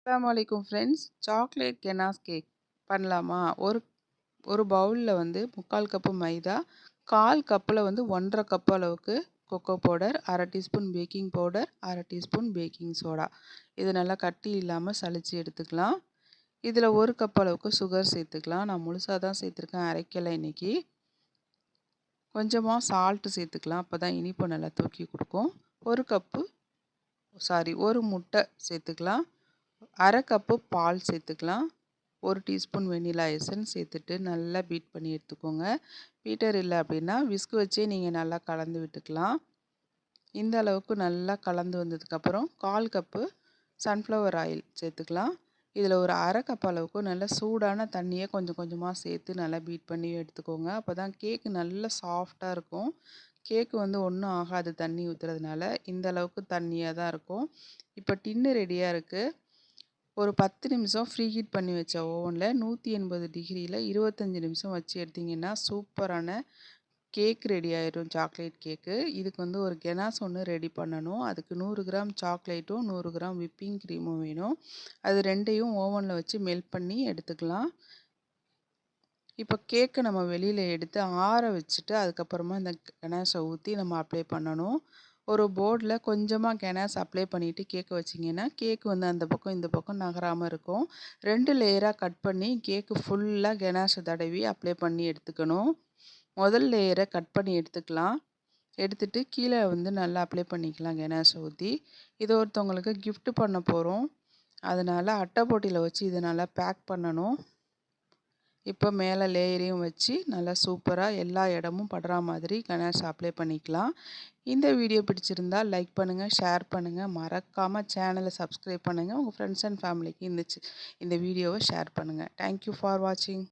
அஸ்ஸலாமு அலைக்கும் friends. Chocolate கெனாஸ் cake பண்ணலாமா? ஒரு ஒரு பவுல்ல வந்து 3/4 கப்பு மைதா, 1/4 கப்பில் வந்து 1 1/2 கப் அளவுக்கு cocoa powder, 1/2 teaspoon baking powder, 1/2 teaspoon baking soda. இது நல்லா கட்டி இல்லாமல் சலிச்சு எடுத்துக்கலாம். இதில் 1 கப் அளவுக்கு சுகர் சேர்த்துக்கலாம். நான் முழுசாக தான் சேர்த்துருக்கேன், அரைக்கலை இன்னைக்கு. கொஞ்சமாக சால்ட்டு சேர்த்துக்கலாம், அப்போ தான் இனிப்பு நல்லா தூக்கி கொடுக்கும். ஒரு முட்டை சேர்த்துக்கலாம். 1/2 கப்பு பால் சேர்த்துக்கலாம். 1 டீஸ்பூன் வெண்ணிலா எசன்ஸ் சேர்த்துட்டு நல்லா பீட் பண்ணி எடுத்துக்கோங்க. பீட்டர் இல்லை அப்படின்னா விஸ்க் வச்சே நீங்கள் நல்லா கலந்து விட்டுக்கலாம். இந்த அளவுக்கு நல்லா கலந்து வந்ததுக்கப்புறம் 1/4 கப்பு சன்ஃப்ளவர் ஆயில் சேர்த்துக்கலாம். இதில் ஒரு 1/2 கப் அளவுக்கு நல்லா சூடான தண்ணியை கொஞ்சம் கொஞ்சமாக சேர்த்து நல்லா பீட் பண்ணி எடுத்துக்கோங்க. அப்போ தான் கேக்கு நல்லா சாஃப்டாக இருக்கும். கேக்கு வந்து ஒன்றும் ஆகாது தண்ணி ஊற்றுறதுனால. இந்த அளவுக்கு தண்ணியாக தான் இருக்கும். இப்போ டின்னு ரெடியாக இருக்குது. ஒரு 10 நிமிஷம் ஃப்ரீ ஹீட் பண்ணி வச்ச ஓவனில் 180 டிகிரியில் 25 நிமிஷம் வச்சு எடுத்திங்கன்னா சூப்பரான கேக் ரெடி ஆயிடும், சாக்லேட் கேக்கு. இதுக்கு வந்து ஒரு கெனாஸ் ஒன்று ரெடி பண்ணணும். அதுக்கு 100 கிராம் சாக்லேட்டும் 100 கிராம் விப்பிங் க்ரீமும் வேணும். அது ரெண்டையும் ஓவனில் வச்சு மெல்ட் பண்ணி எடுத்துக்கலாம். இப்போ கேக்கை நம்ம வெளியில் எடுத்து ஆற வச்சுட்டு அதுக்கப்புறமா இந்த கெனாஸை ஊற்றி நம்ம அப்ளை பண்ணணும். ஒரு போர்டில் கொஞ்சமாக கெனாஸ் அப்ளை பண்ணிவிட்டு கேக்கை வச்சிங்கன்னா கேக்கு வந்து அந்த பக்கம் இந்த பக்கம் நகராமல் இருக்கும். 2 லேயராக கட் பண்ணி கேக்கு ஃபுல்லாக கெனாஸை தடவி அப்ளை பண்ணி எடுத்துக்கணும். முதல் லேயரை கட் பண்ணி எடுத்துக்கலாம். எடுத்துட்டு கீழே வந்து நல்லா அப்ளை பண்ணிக்கலாம் கெனாஸை ஊற்றி. இதை ஒருத்தவங்களுக்கு கிஃப்ட் பண்ண போகிறோம். அதனால் அட்டை போட்டியில் வச்சு இதை நல்லா பேக் பண்ணணும். இப்போ மேலே லேயரையும் வச்சு நல்லா சூப்பராக எல்லா இடமும் படுற மாதிரி கெனாஸ் அப்ளை பண்ணிக்கலாம். இந்த வீடியோ பிடிச்சிருந்தா லைக் பண்ணுங்கள், ஷேர் பண்ணுங்கள், மறக்காமல் சேனலை சப்ஸ்கிரைப் பண்ணுங்கள். உங்கள் ஃப்ரெண்ட்ஸ் அண்ட் ஃபேமிலிக்கு இந்த வீடியோவை ஷேர் பண்ணுங்கள். தேங்க்யூ ஃபார் வாட்சிங்.